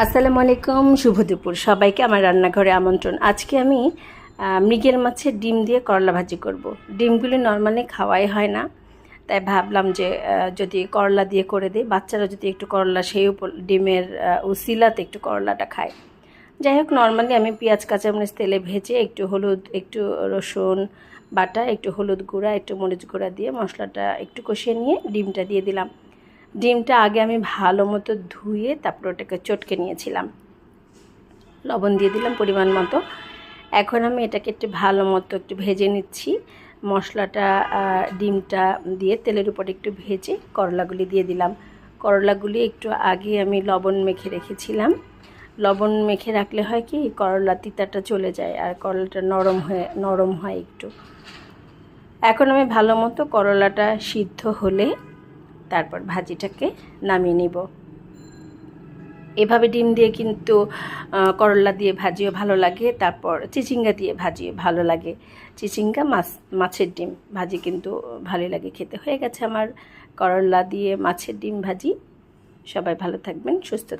আসসালামু আলাইকুম, শুভ দুপুর সবাইকে আমার রান্নাঘরে আমন্ত্রণ। আজকে আমি মৃগেল মাছের ডিম দিয়ে করলা ভাজি করব। ডিমগুলি নর্মালি খাওয়াই হয় না, তাই ভাবলাম যে যদি করলা দিয়ে করে দিই, বাচ্চারা যদি একটু করলা সেই ডিমের উসিলাতে একটু করলাটা খায়। যাই হোক, নর্মালি আমি পেঁয়াজ কাঁচামরিচ তেলে ভেজে একটু হলুদ, একটু রসুন বাটা, একটু হলুদ গুঁড়া, একটু মরিচ গুঁড়া দিয়ে মশলাটা একটু কষিয়ে নিয়ে ডিমটা দিয়ে দিলাম। ডিমটা আগে আমি ভালো মতো ধুয়ে তারপর ওটাকে চটকে নিয়েছিলাম, লবণ দিয়ে দিলাম পরিমাণ মতো। এখন আমি এটাকে একটু ভালো মতো একটু ভেজে নিচ্ছি। মশলাটা ডিমটা দিয়ে তেলের উপর একটু ভেজে করলাগুলি দিয়ে দিলাম। করলাগুলি একটু আগে আমি লবণ মেখে রেখেছিলাম। লবণ মেখে রাখলে হয় কি, করলা তিতাটা চলে যায় আর করলাটা নরম হয় একটু। এখন আমি ভালো মতো করলাটা সিদ্ধ হলে তারপর ভাজিটাকে নামিয়ে নিব। এভাবে ডিম দিয়ে কিন্তু করলা দিয়ে ভাজিও ভালো লাগে, তারপর চিচিঙ্গা দিয়ে ভাজিও ভালো লাগে। চিচিঙ্গা মাছের ডিম ভাজি কিন্তু ভালোই লাগে খেতে। হয়ে গেছে আমার করলা দিয়ে মাছের ডিম ভাজি। সবাই ভালো থাকবেন, সুস্থ থাকবেন।